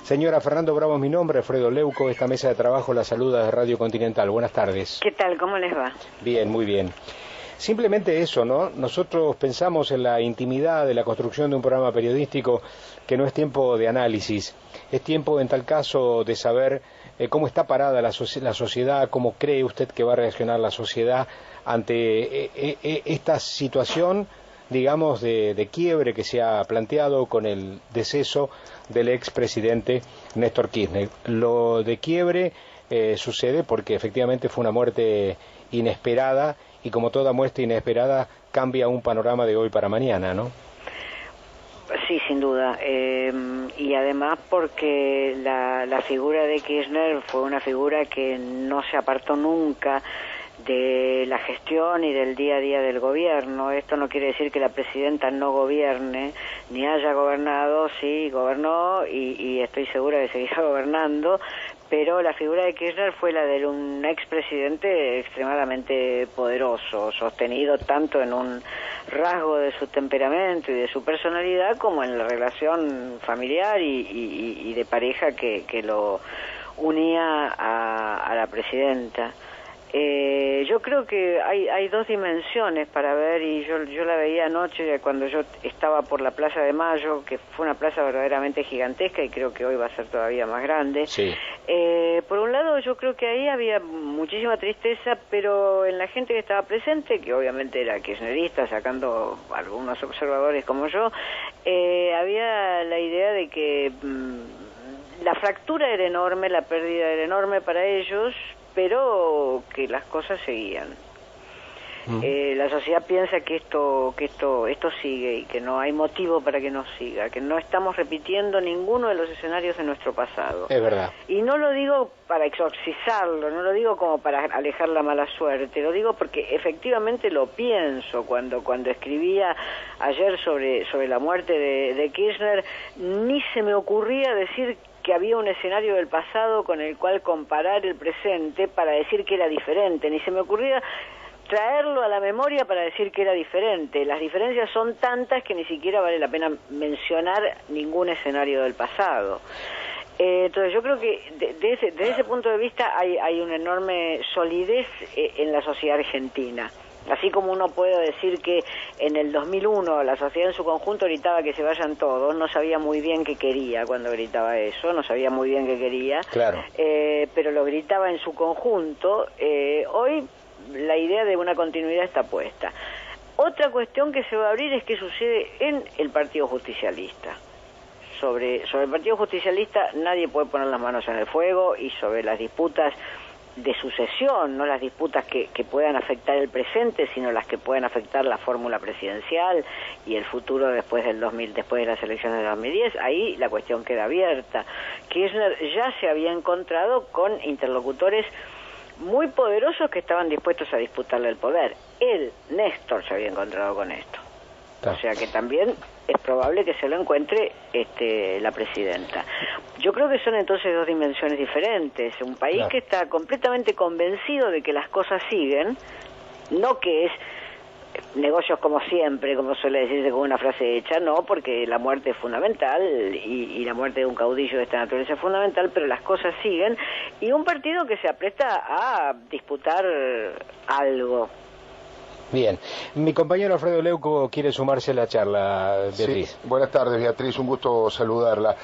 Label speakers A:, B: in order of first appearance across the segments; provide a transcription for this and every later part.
A: Señora, Fernando Bravo es mi nombre, Alfredo Leuco, esta mesa de trabajo la saluda de Radio Continental. Buenas tardes.
B: ¿Qué tal? ¿Cómo les va?
A: Bien, muy bien. Simplemente eso, ¿no? Nosotros pensamos en la intimidad de la construcción de un programa periodístico que no es tiempo de análisis, es tiempo en tal caso de saber cómo está parada la sociedad, cómo cree usted que va a reaccionar la sociedad ante esta situación, digamos, de quiebre que se ha planteado con el deceso del expresidente Néstor Kirchner. Lo de quiebre sucede porque efectivamente fue una muerte inesperada y como toda muerte inesperada cambia un panorama de hoy para mañana, ¿no?
B: Sí, sin duda. Y además porque la figura de Kirchner fue una figura que no se apartó nunca de la gestión y del día a día del gobierno. Esto no quiere decir que la presidenta no gobierne, ni haya gobernado. Sí, gobernó y estoy segura de seguir gobernando, pero la figura de Kirchner fue la de un expresidente extremadamente poderoso, sostenido tanto en un rasgo de su temperamento y de su personalidad como en la relación familiar y de pareja que lo unía a la presidenta. Yo creo que hay dos dimensiones para ver, y yo la veía anoche cuando yo estaba por la Plaza de Mayo, que fue una plaza verdaderamente gigantesca y creo que hoy va a ser todavía más grande.
A: Sí.
B: Por un lado yo creo que ahí había muchísima tristeza, pero en la gente que estaba presente, que obviamente era kirchnerista, sacando algunos observadores como yo, había la idea de que la fractura era enorme, la pérdida era enorme para ellos, pero que las cosas seguían. La sociedad piensa que esto sigue y que no hay motivo para que no siga, que no estamos repitiendo ninguno de los escenarios de nuestro pasado.
A: Es verdad.
B: Y no lo digo para exorcizarlo, no lo digo como para alejar la mala suerte, lo digo porque efectivamente lo pienso. Cuando escribía ayer sobre la muerte de Kirchner, ni se me ocurría decir que había un escenario del pasado con el cual comparar el presente para decir que era diferente, ni se me ocurría traerlo a la memoria para decir que era diferente. Las diferencias son tantas que ni siquiera vale la pena mencionar ningún escenario del pasado. Entonces yo creo que desde ese punto de vista hay una enorme solidez en la sociedad argentina. Así como uno puede decir que en el 2001 la sociedad en su conjunto gritaba que se vayan todos, no sabía muy bien qué quería cuando gritaba eso, no sabía muy bien qué quería,
A: claro.
B: Pero lo gritaba en su conjunto. Hoy la idea de una continuidad está puesta. Otra cuestión que se va a abrir es qué sucede en el Partido Justicialista. Sobre el Partido Justicialista nadie puede poner las manos en el fuego, y sobre las disputas de sucesión, no las disputas que puedan afectar el presente, sino las que puedan afectar la fórmula presidencial y el futuro después de las elecciones de 2010, ahí la cuestión queda abierta. Kirchner ya se había encontrado con interlocutores muy poderosos que estaban dispuestos a disputarle el poder. Néstor, se había encontrado con esto. O sea que también es probable que se lo encuentre la presidenta. Yo creo que son entonces dos dimensiones diferentes. Un país que está completamente convencido de que las cosas siguen, no que es negocios como siempre, como suele decirse con una frase hecha, no, porque la muerte es fundamental y la muerte de un caudillo de esta naturaleza es fundamental, pero las cosas siguen, y un partido que se apresta a disputar algo.
A: Bien. Mi compañero Alfredo Leuco quiere sumarse a la charla, Beatriz.
C: Sí. Buenas tardes, Beatriz, un gusto saludarla.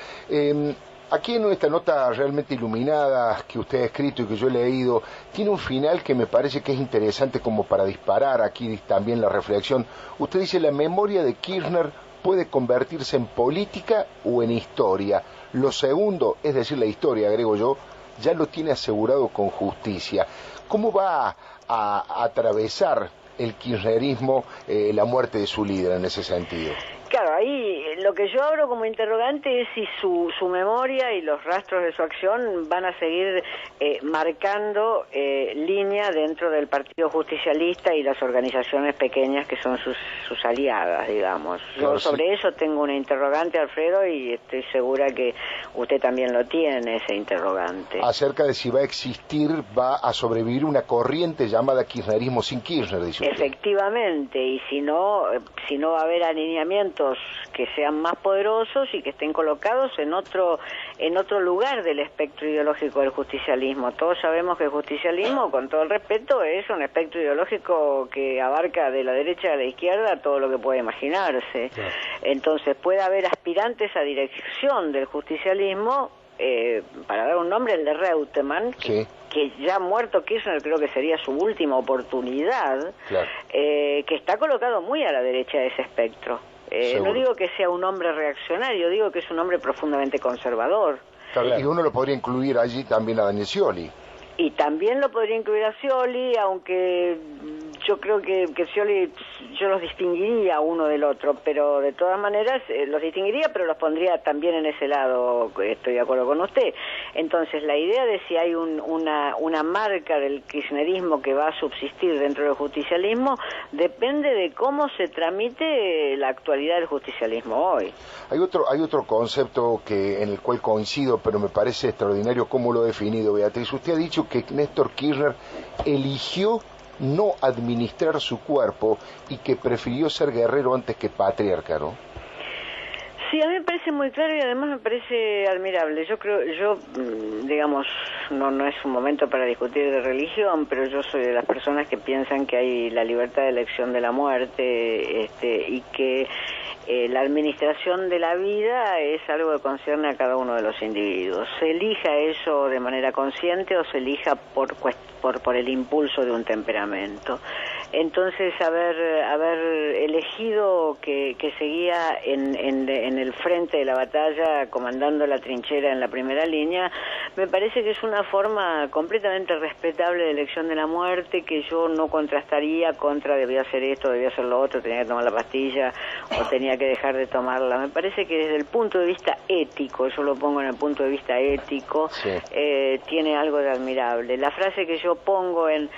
C: Aquí en esta nota realmente iluminada que usted ha escrito y que yo he leído, tiene un final que me parece que es interesante como para disparar aquí también la reflexión. Usted dice: la memoria de Kirchner puede convertirse en política o en historia. Lo segundo, es decir, la historia, agrego yo, ya lo tiene asegurado con justicia. ¿Cómo va a atravesar el kirchnerismo la muerte de su líder en ese sentido?
B: Claro, ahí lo que yo abro como interrogante es si su memoria y los rastros de su acción van a seguir marcando línea dentro del Partido Justicialista y las organizaciones pequeñas que son sus aliadas, digamos.
C: Claro,
B: yo sobre eso tengo una interrogante, Alfredo, y estoy segura que usted también lo tiene, ese interrogante.
C: Acerca de si va a existir, va a sobrevivir una corriente llamada kirchnerismo sin Kirchner, dice usted.
B: Efectivamente, y si no va a haber alineamiento elementos que sean más poderosos y que estén colocados en otro lugar del espectro ideológico del justicialismo. Todos sabemos que el justicialismo, con todo el respeto, es un espectro ideológico que abarca de la derecha a la izquierda todo lo que puede imaginarse. Claro. Entonces puede haber aspirantes a dirección del justicialismo, para dar un nombre, el de Reutemann, sí, que ya muerto Kirchner creo que sería su última oportunidad, claro, que está colocado muy a la derecha de ese espectro. No digo que sea un hombre reaccionario, digo que es un hombre profundamente conservador.
C: Claro, y uno lo podría incluir allí también a Daniel Scioli.
B: Y también lo podría incluir a Scioli, aunque yo creo que Scioli, yo los distinguiría uno del otro, pero de todas maneras los distinguiría, pero los pondría también en ese lado, estoy de acuerdo con usted. Entonces la idea de si hay una marca del kirchnerismo que va a subsistir dentro del justicialismo depende de cómo se tramite la actualidad del justicialismo hoy.
C: Hay otro concepto en el cual coincido, pero me parece extraordinario cómo lo ha definido Beatriz. Usted ha dicho que Néstor Kirchner eligió no administrar su cuerpo y que prefirió ser guerrero antes que patriarca, ¿no?
B: Sí, a mí me parece muy claro y además me parece admirable. Digamos, no es un momento para discutir de religión, pero yo soy de las personas que piensan que hay la libertad de elección de la muerte, y que la administración de la vida es algo que concierne a cada uno de los individuos. Se elija eso de manera consciente o se elija por el impulso de un temperamento. Entonces, haber elegido que seguía en el frente de la batalla, comandando la trinchera en la primera línea, me parece que es una forma completamente respetable de elección de la muerte, que yo no contrastaría contra debía hacer esto, debía hacer lo otro, tenía que tomar la pastilla o tenía que dejar de tomarla. Me parece que desde el punto de vista ético, yo lo pongo en el punto de vista ético, sí, tiene algo de admirable. La frase que yo pongo en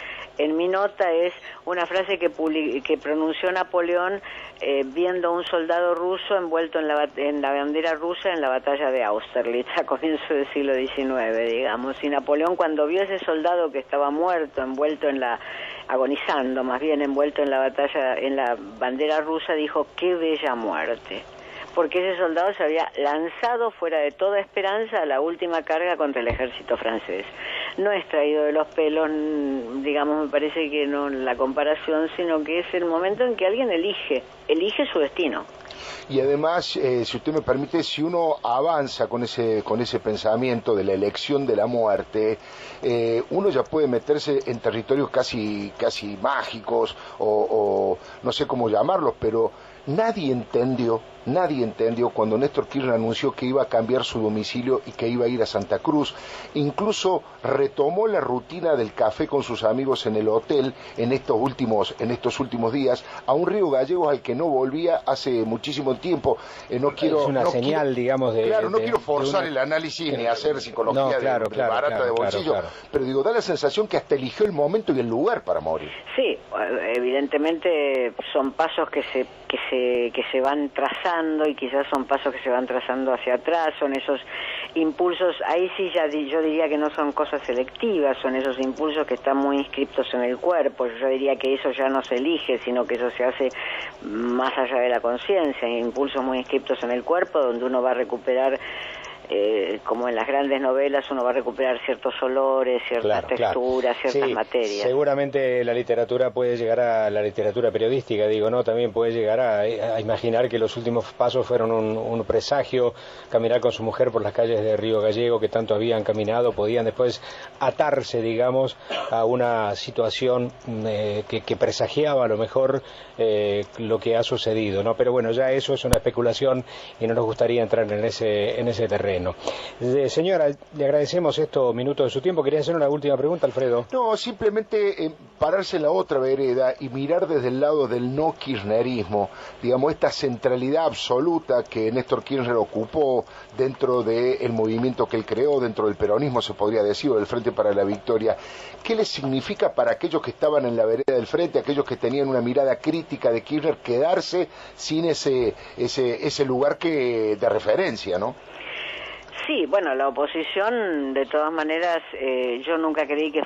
B: mi nota es una frase que pronunció Napoleón viendo a un soldado ruso envuelto en la bandera rusa en la batalla de Austerlitz a comienzos del siglo XIX, digamos. Y Napoleón, cuando vio a ese soldado que estaba muerto, agonizando más bien, envuelto en la batalla, en la bandera rusa, dijo: ¡qué bella muerte! Porque ese soldado se había lanzado fuera de toda esperanza a la última carga contra el ejército francés. No es traído de los pelos, digamos, me parece que no la comparación, sino que es el momento en que alguien elige su destino.
C: Y además, si usted me permite, si uno avanza con ese pensamiento de la elección de la muerte, uno ya puede meterse en territorios casi mágicos o no sé cómo llamarlos, pero nadie entendió cuando Néstor Kirchner anunció que iba a cambiar su domicilio y que iba a ir a Santa Cruz. Incluso retomó la rutina del café con sus amigos en el hotel en estos últimos días, a un Río Gallegos al que no volvía hace muchísimo tiempo. No quiero,
A: es una señal, digamos, de...
C: Claro, no quiero forzar el análisis ni hacer psicología barata de bolsillo, pero digo, da la sensación que hasta eligió el momento y el lugar para morir.
B: Sí, evidentemente son pasos que se van trazando y quizás son pasos que se van trazando hacia atrás, son esos impulsos, ahí sí ya yo diría que no son cosas selectivas, son esos impulsos que están muy inscriptos en el cuerpo. Yo diría que eso ya no se elige, sino que eso se hace más allá de la conciencia, impulsos muy inscriptos en el cuerpo donde uno va a recuperar, como en las grandes novelas, uno va a recuperar ciertos olores, ciertas texturas, ciertas materias.
A: Seguramente la literatura puede llegar a la literatura periodística, ¿no? También puede llegar a imaginar que los últimos pasos fueron un presagio, caminar con su mujer por las calles de Río Gallego que tanto habían caminado, podían después atarse, digamos, a una situación que presagiaba a lo mejor lo que ha sucedido, ¿no? Pero bueno, ya eso es una especulación y no nos gustaría entrar en ese terreno. Señora, le agradecemos estos minutos de su tiempo. Quería hacer una última pregunta, Alfredo.
C: No, simplemente pararse en la otra vereda y mirar desde el lado del no kirchnerismo, digamos, esta centralidad absoluta que Néstor Kirchner ocupó dentro del movimiento que él creó, dentro del peronismo se podría decir, o del Frente para la Victoria. ¿Qué les significa para aquellos que estaban en la vereda del frente, aquellos que tenían una mirada crítica de Kirchner, quedarse sin ese lugar de referencia, ¿no?
B: Sí, bueno, la oposición, de todas maneras, yo nunca creí que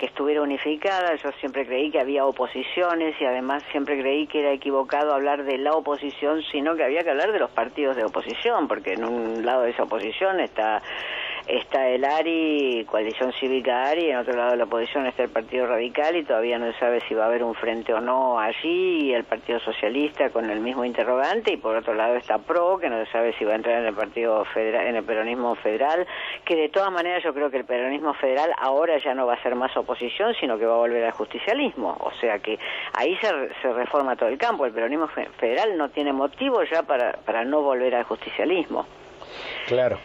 B: estuviera unificada. Yo siempre creí que había oposiciones y además siempre creí que era equivocado hablar de la oposición, sino que había que hablar de los partidos de oposición, porque en un lado de esa oposición está el ARI, Coalición Cívica ARI, en otro lado de la oposición está el Partido Radical y todavía no se sabe si va a haber un frente o no allí, y el Partido Socialista con el mismo interrogante, y por otro lado está PRO, que no se sabe si va a entrar en el Partido Federal, en el peronismo federal, que de todas maneras yo creo que el peronismo federal ahora ya no va a ser más oposición, sino que va a volver al justicialismo, o sea que ahí se reforma todo el campo. El peronismo federal no tiene motivo ya para no volver al justicialismo.
A: Claro.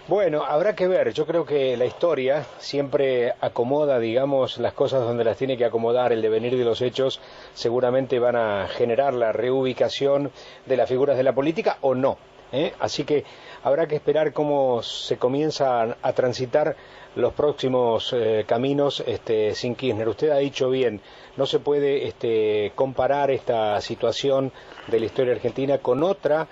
A: Bueno, habrá que ver. Yo creo que la historia siempre acomoda, digamos, las cosas donde las tiene que acomodar. El devenir de los hechos seguramente van a generar la reubicación de las figuras de la política o no. Así que habrá que esperar cómo se comienzan a transitar los próximos caminos sin Kirchner. Usted ha dicho bien, no se puede comparar esta situación de la historia argentina con otra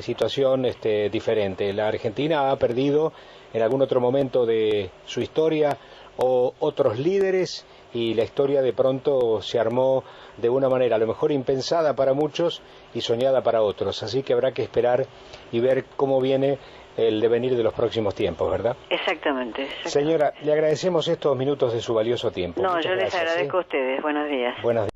A: situación diferente. La Argentina ha perdido en algún otro momento de su historia o otros líderes, y la historia de pronto se armó de una manera a lo mejor impensada para muchos y soñada para otros. Así que habrá que esperar y ver cómo viene el devenir de los próximos tiempos, ¿verdad?
B: Exactamente.
A: Señora, le agradecemos estos minutos de su valioso tiempo.
B: No,
A: Muchas
B: yo les
A: gracias,
B: agradezco a ustedes. Buenos días.
A: Buenos días.